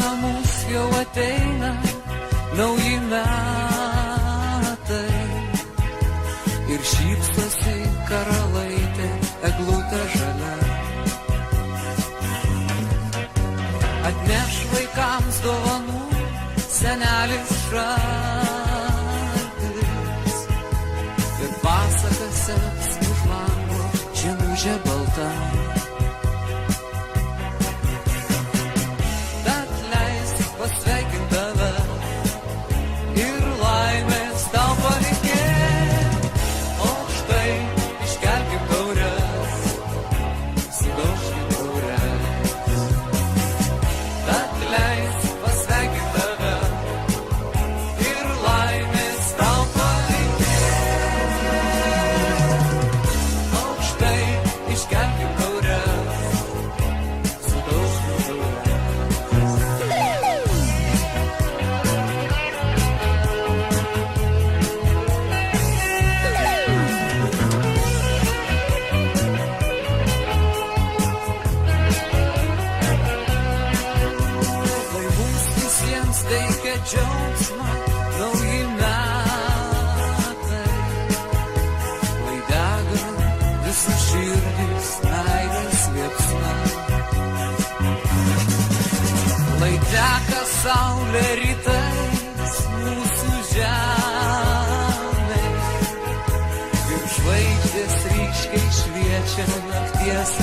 namus jau ateina nauji metai ir šypsosi karalaitė eglutė žalia. Atneš vaikams dovanų senelis šaltis ir pasakas seks už lango žiemužė balta. Tad leisk pasveikint tave ir laimės tau palinkėt, o štai iškelkim taures, sudaužkim taures. Tad leisk pasveikint tave ir laimės tau palinkėt, o štai iškelkim taures, sudaužkim taures. Lai mums visiems teikia džiaugsmą nauji metai, lai dega visų širdys meilės liepsna, lai teka saulė rytais mūsų žemė ir žvaigždės ryškiai šviečia nakties